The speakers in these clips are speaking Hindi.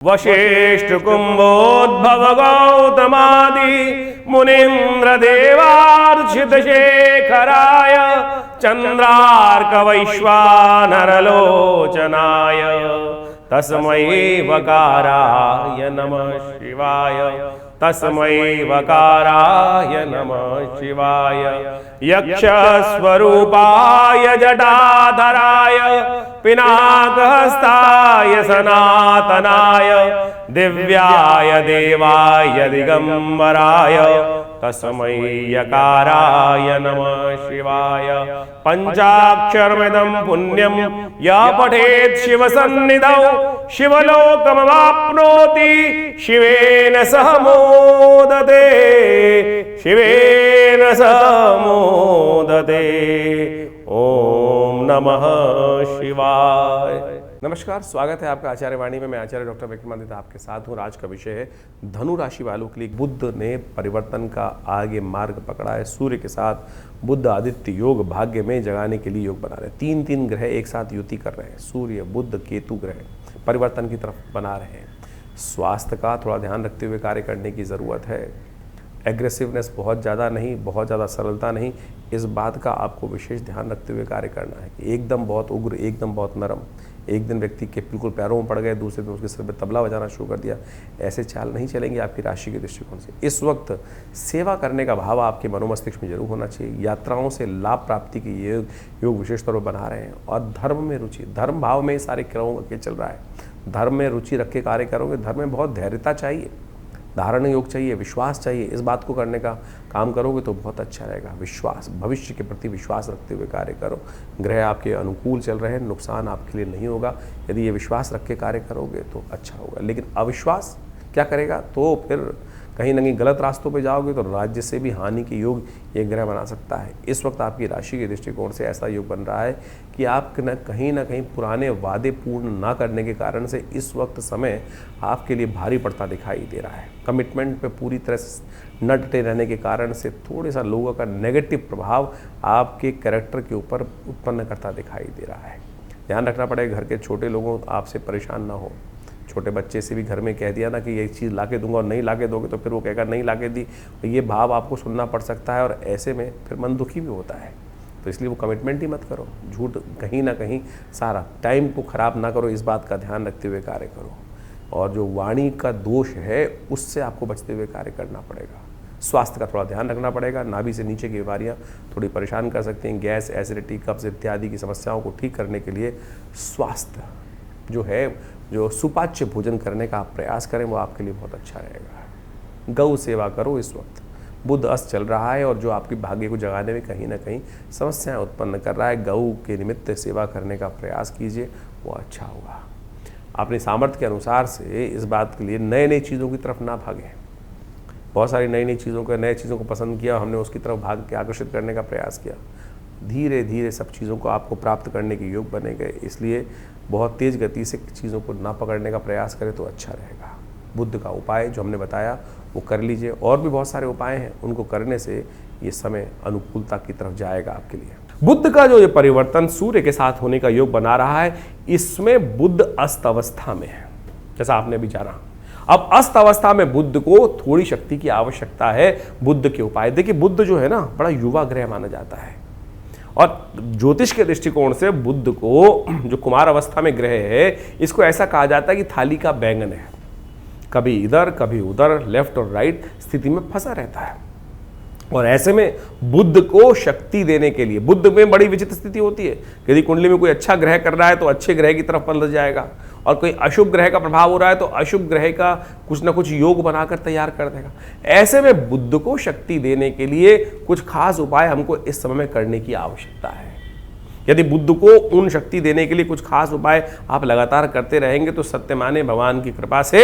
वशिष्ठ कुंभोद्भव गौतमादि मुनीन्द्र देवार्चित शेखराय चंद्रार्क वैश्वानरलोचनाय तस्मै वकाराय नमः शिवाय तस्मै वकाराय नमः शिवाय यक्ष स्वरूपाय जटाधराय पिनाकहस्ताय सनातनाय दिव्याय देवाय दिगंबराय तस्मै यकाराय नमः शिवाय पंचाक्षरमिदं पुण्यं यः पठेत् शिवसन्निधौ शिवलोकमवाप्नोति शिवेन सह मोदते शिवेन सह मोदते। ओम नमः शिवाय। नमस्कार, स्वागत है आपका आचार्य वाणी में। मैं आचार्य डॉक्टर विक्रमादित्य आपके साथ हूँ। आज का विषय है धनु राशि वालों के लिए बुध ने परिवर्तन का आगे मार्ग पकड़ा है। सूर्य के साथ बुध आदित्य योग भाग्य में जगाने के लिए योग बना रहे हैं। तीन ग्रह एक साथ युति कर रहे हैं। सूर्य बुध केतु ग्रह परिवर्तन की तरफ बना रहे हैं। स्वास्थ्य का थोड़ा ध्यान रखते हुए कार्य करने की ज़रूरत है। एग्रेसिवनेस बहुत ज़्यादा नहीं, बहुत ज़्यादा सरलता नहीं, इस बात का आपको विशेष ध्यान रखते हुए कार्य करना है कि एकदम बहुत उग्र, एकदम बहुत नरम, एक दिन व्यक्ति के बिल्कुल पैरों में पड़ गए, दूसरे दिन उसके सिर पे तबला बजाना शुरू कर दिया, ऐसे चाल नहीं चलेंगे आपकी राशि के दृष्टिकोण से। इस वक्त सेवा करने का भाव आपके मनोमस्तिष्क में जरूर होना चाहिए। यात्राओं से लाभ प्राप्ति के ये योग विशेष तौर पर बना रहे हैं। और धर्म में रुचि, धर्म भाव में सारे ग्रहों के चल रहा है। धर्म में रुचि रख के कार्य करोगे। धर्म में बहुत धैर्यता चाहिए, धारण योग चाहिए, विश्वास चाहिए। इस बात को करने का काम करोगे तो बहुत अच्छा रहेगा। विश्वास, भविष्य के प्रति विश्वास रखते हुए कार्य करो। ग्रह आपके अनुकूल चल रहे हैं, नुकसान आपके लिए नहीं होगा। यदि ये विश्वास रख के कार्य करोगे तो अच्छा होगा। लेकिन अविश्वास क्या करेगा, तो फिर कहीं ना कहीं गलत रास्तों पे जाओगे तो राज्य से भी हानि के योग ये ग्रह बना सकता है। इस वक्त आपकी राशि के दृष्टिकोण से ऐसा योग बन रहा है कि आप कहीं ना कहीं पुराने वादे पूर्ण ना करने के कारण से इस वक्त समय आपके लिए भारी पड़ता दिखाई दे रहा है। कमिटमेंट पे पूरी तरह से न डटे रहने के कारण से थोड़े सा लोगों का नेगेटिव प्रभाव आपके कैरेक्टर के ऊपर उत्पन्न करता दिखाई दे रहा है। ध्यान रखना पड़ेगा घर के छोटे लोगों आपसे परेशान ना हो। छोटे बच्चे से भी घर में कह दिया ना कि ये चीज़ ला के दूंगा और नहीं ला के दोगे तो फिर वो कहेगा नहीं ला के दी, ये भाव आपको सुनना पड़ सकता है और ऐसे में फिर मन दुखी भी होता है। तो इसलिए वो कमिटमेंट ही मत करो। झूठ कहीं ना कहीं सारा टाइम को ख़राब ना करो, इस बात का ध्यान रखते हुए कार्य करो। और जो वाणी का दोष है उससे आपको बचते हुए कार्य करना पड़ेगा। स्वास्थ्य का थोड़ा ध्यान रखना पड़ेगा। नाभि से नीचे की बीमारियाँ थोड़ी परेशान कर सकती हैं। गैस, एसिडिटी, कब्ज इत्यादि की समस्याओं को ठीक करने के लिए स्वास्थ्य जो है, जो सुपाच्य भोजन करने का आप प्रयास करें, वो आपके लिए बहुत अच्छा रहेगा। गौ सेवा करो। इस वक्त बुध अस्त चल रहा है और जो आपकी भाग्य को जगाने में कहीं ना कहीं समस्याएं उत्पन्न कर रहा है, गौ के निमित्त सेवा करने का प्रयास कीजिए, वो अच्छा होगा। अपने सामर्थ्य के अनुसार से इस बात के लिए नई चीज़ों की तरफ ना भागें। बहुत सारी नई चीज़ों को पसंद किया, हमने उसकी तरफ भाग के आकर्षित करने का प्रयास किया। धीरे धीरे सब चीज़ों को आपको प्राप्त करने के योग बनेंगे। इसलिए बहुत तेज़ गति से चीज़ों को ना पकड़ने का प्रयास करें तो अच्छा रहेगा। बुद्ध का उपाय जो हमने बताया वो कर लीजिए। और भी बहुत सारे उपाय हैं, उनको करने से ये समय अनुकूलता की तरफ जाएगा आपके लिए। बुद्ध का जो ये परिवर्तन सूर्य के साथ होने का योग बना रहा है, इसमें बुद्ध अस्त अवस्था में है, जैसा आपने अभी जाना। अब अस्त अवस्था में बुद्ध को थोड़ी शक्ति की आवश्यकता है। बुद्ध के उपाय देखिए, बुद्ध जो है ना बड़ा युवा ग्रह माना जाता है और ज्योतिष के दृष्टिकोण से बुद्ध को जो कुमार अवस्था में ग्रह है, इसको ऐसा कहा जाता है कि थाली का बैंगन है, कभी इधर कभी उधर, लेफ्ट और राइट स्थिति में फंसा रहता है। और ऐसे में बुद्ध को शक्ति देने के लिए, बुद्ध में बड़ी विचित्र स्थिति होती है। यदि कुंडली में कोई अच्छा ग्रह कर रहा है तो अच्छे ग्रह की तरफ पलट जाएगा, और कोई अशुभ ग्रह का प्रभाव हो रहा है तो अशुभ ग्रह का कुछ ना कुछ योग बनाकर तैयार कर देगा। ऐसे में बुद्ध को शक्ति देने के लिए कुछ खास उपाय हमको इस समय में करने की आवश्यकता है। यदि बुद्ध को उन शक्ति देने के लिए कुछ खास उपाय आप लगातार करते रहेंगे तो सत्य माने भगवान की कृपा से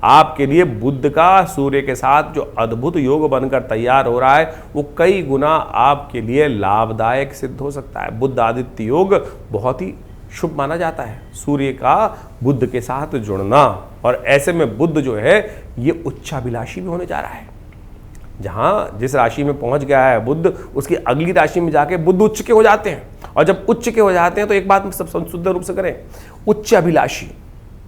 आपके लिए बुद्ध का सूर्य के साथ जो अद्भुत योग बनकर तैयार हो रहा है, वो कई गुना आपके लिए लाभदायक सिद्ध हो सकता है। बुद्ध आदित्य योग बहुत ही शुभ माना जाता है, सूर्य का बुद्ध के साथ जुड़ना। और ऐसे में बुद्ध जो है ये उच्चाभिलाषी भी होने जा रहा है। जहाँ जिस राशि में पहुंच गया है बुद्ध, उसकी अगली राशि में जाके बुद्ध उच्च के हो जाते हैं। और जब उच्च के हो जाते हैं तो एक बात सब शुद्ध रूप से करें, उच्च अभिलाषी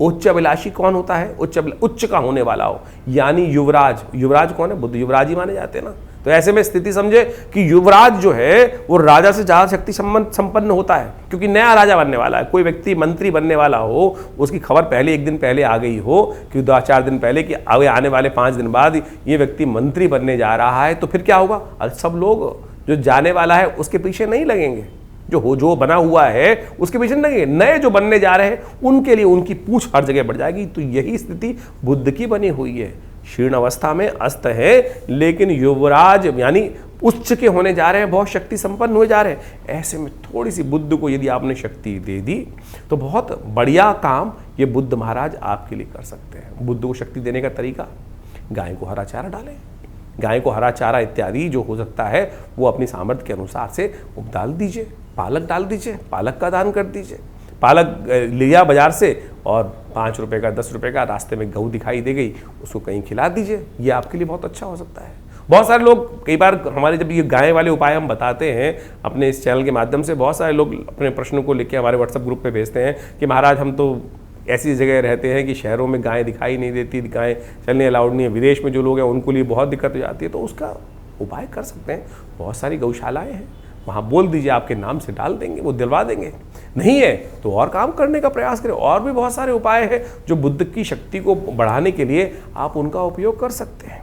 उच्च अभिलाषी कौन होता है? उच्च का होने वाला हो, यानी युवराज। युवराज कौन है? बुद्ध युवराज ही माने जाते हैं ना। तो ऐसे में स्थिति समझे कि युवराज जो है वो राजा से ज्यादा शक्ति संपन्न होता है, क्योंकि नया राजा बनने वाला है। कोई व्यक्ति मंत्री बनने वाला हो, उसकी खबर पहले 1 दिन पहले आ गई हो कि 2-4 दिन पहले कि आने वाले 5 दिन बाद ये व्यक्ति मंत्री बनने जा रहा है, तो फिर क्या होगा? अरे सब लोग जो जाने वाला है उसके पीछे नहीं लगेंगे, जो बना हुआ है उसके पीछे नहीं लगेंगे। नए जो बनने जा रहे हैं उनके लिए उनकी पूछ हर जगह बढ़ जाएगी। तो यही स्थिति बुद्ध की बनी हुई है। क्षीण अवस्था में अस्त है, लेकिन युवराज यानी उच्च के होने जा रहे हैं, बहुत शक्ति संपन्न हुए जा रहे हैं। ऐसे में थोड़ी सी बुद्ध को यदि आपने शक्ति दे दी तो बहुत बढ़िया काम ये बुद्ध महाराज आपके लिए कर सकते हैं। बुद्ध को शक्ति देने का तरीका, गाय को हरा चारा डालें। गाय को हरा चारा इत्यादि जो हो सकता है वो अपनी सामर्थ्य के अनुसार से डाल दीजिए। पालक डाल दीजिए, पालक का दान कर दीजिए। पालक लिया बाजार से और 5 रुपए का 10 रुपए का रास्ते में गऊ दिखाई दे गई, उसको कहीं खिला दीजिए। ये आपके लिए बहुत अच्छा हो सकता है। बहुत सारे लोग, कई बार हमारे जब ये गाय वाले उपाय हम बताते हैं अपने इस चैनल के माध्यम से, बहुत सारे लोग अपने प्रश्नों को लेकर हमारे व्हाट्सएप ग्रुप पे भेजते हैं कि महाराज हम तो ऐसी जगह रहते हैं कि शहरों में गाय दिखाई नहीं देती, गाय चलने अलाउड नहीं है, विदेश में जो लोग हैं उनको लिए बहुत दिक्कत हो जाती है। तो उसका उपाय कर सकते हैं। बहुत सारी गौशालाएँ हैं, वहाँ बोल दीजिए आपके नाम से डाल देंगे, वो दिलवा देंगे। नहीं है तो और काम करने का प्रयास करें। और भी बहुत सारे उपाय हैं जो बुद्ध की शक्ति को बढ़ाने के लिए आप उनका उपयोग कर सकते हैं।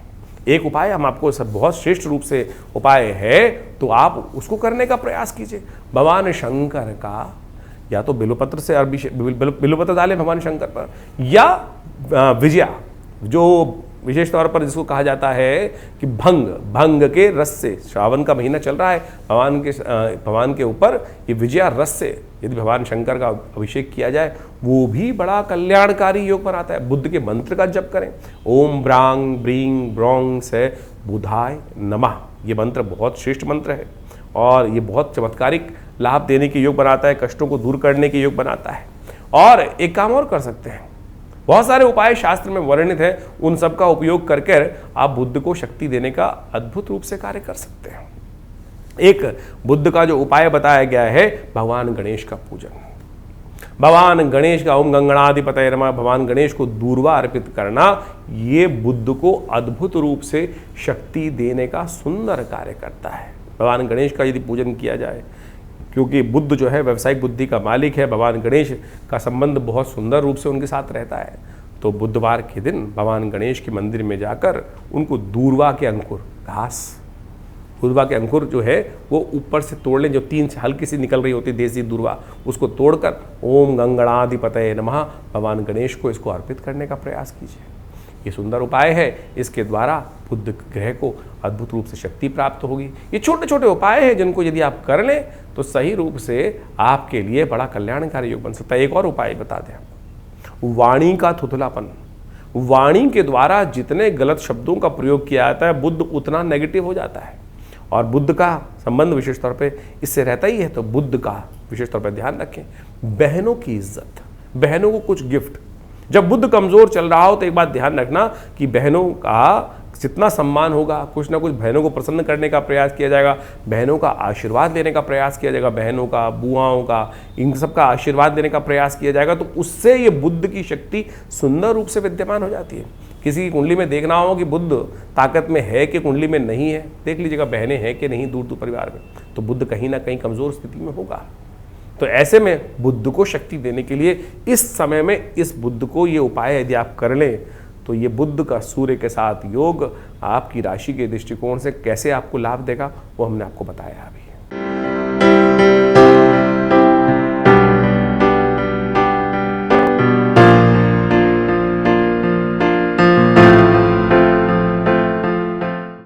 एक उपाय हम आपको सब बहुत श्रेष्ठ रूप से उपाय है, तो आप उसको करने का प्रयास कीजिए। भगवान शंकर का या तो बिल्वपत्र से अरबी बिल्वपत्र डालें भगवान शंकर पर, या विजया, जो विशेष तौर पर जिसको कहा जाता है कि भंग के रस से, श्रावण का महीना चल रहा है, भगवान के ऊपर ये विजया रस से यदि भगवान शंकर का अभिषेक किया जाए, वो भी बड़ा कल्याणकारी योग बनाता है। बुद्ध के मंत्र का जप करें, ओम ब्रांग ब्रींग ब्रोंग से बुधाय नमः। ये मंत्र बहुत श्रेष्ठ मंत्र है और ये बहुत चमत्कारिक लाभ देने के योग बनाता है, कष्टों को दूर करने के योग बनाता है। और एक काम और कर सकते हैं, बहुत सारे उपाय शास्त्र में वर्णित है, उन सब का उपयोग करके आप बुद्ध को शक्ति देने का अद्भुत रूप से कार्य कर सकते हैं। एक बुद्ध का जो उपाय बताया गया है, भगवान गणेश का पूजन। भगवान गणेश का ओम गंगणाधिपतये नमः, भगवान गणेश को दूर्वा अर्पित करना, ये बुद्ध को अद्भुत रूप से शक्ति देने का सुंदर कार्य करता है। भगवान गणेश का यदि पूजन किया जाए, क्योंकि बुद्ध जो है व्यावसायिक बुद्धि का मालिक है, भगवान गणेश का संबंध बहुत सुंदर रूप से उनके साथ रहता है। तो बुधवार के दिन भगवान गणेश के मंदिर में जाकर उनको दूर्वा के अंकुर, घास, दूर्वा के अंकुर जो है वो ऊपर से तोड़ लें, जो 3 से हल्की सी निकल रही होती है देसी दूर्वा, उसको तोड़कर ओम गंगणाधिपतये नमः भगवान गणेश को इसको अर्पित करने का प्रयास कीजिए। ये सुंदर उपाय है, इसके द्वारा बुद्ध ग्रह को अद्भुत रूप से शक्ति प्राप्त होगी। ये छोटे छोटे उपाय हैं जिनको यदि आप कर लें तो सही रूप से आपके लिए बड़ा कल्याणकारी योग बन सकता है। एक और उपाय बता दें, वाणी का थुथलापन। वाणी के द्वारा जितने गलत शब्दों का प्रयोग किया जाता है, बुद्ध उतना नेगेटिव हो जाता है और बुद्ध का संबंध विशेष तौर पे इससे रहता ही है। तो बुद्ध का विशेष तौर पर ध्यान रखें। बहनों की इज्जत, बहनों को कुछ गिफ्ट। जब बुद्ध कमजोर चल रहा हो तो एक बात ध्यान रखना कि बहनों का जितना सम्मान होगा, कुछ ना कुछ बहनों को प्रसन्न करने का प्रयास किया जाएगा, बहनों का आशीर्वाद लेने का प्रयास किया जाएगा, बहनों का, बुआओं का, इन सब का आशीर्वाद देने का प्रयास किया जाएगा। तो उससे ये बुद्ध की शक्ति सुंदर रूप से विद्यमान हो जाती है। किसी की कुंडली में देखना हो कि बुद्ध ताकत में है कि कुंडली में नहीं है, देख लीजिएगा बहनें हैं कि नहीं दूर दूर परिवार में, तो बुद्ध कहीं ना कहीं कमजोर स्थिति में होगा। तो ऐसे में बुद्ध को शक्ति देने के लिए इस समय में इस बुद्ध को ये उपाय यदि आप कर लें तो ये बुद्ध का सूर्य के साथ योग आपकी राशि के दृष्टिकोण से कैसे आपको लाभ देगा वो हमने आपको बताया अभी।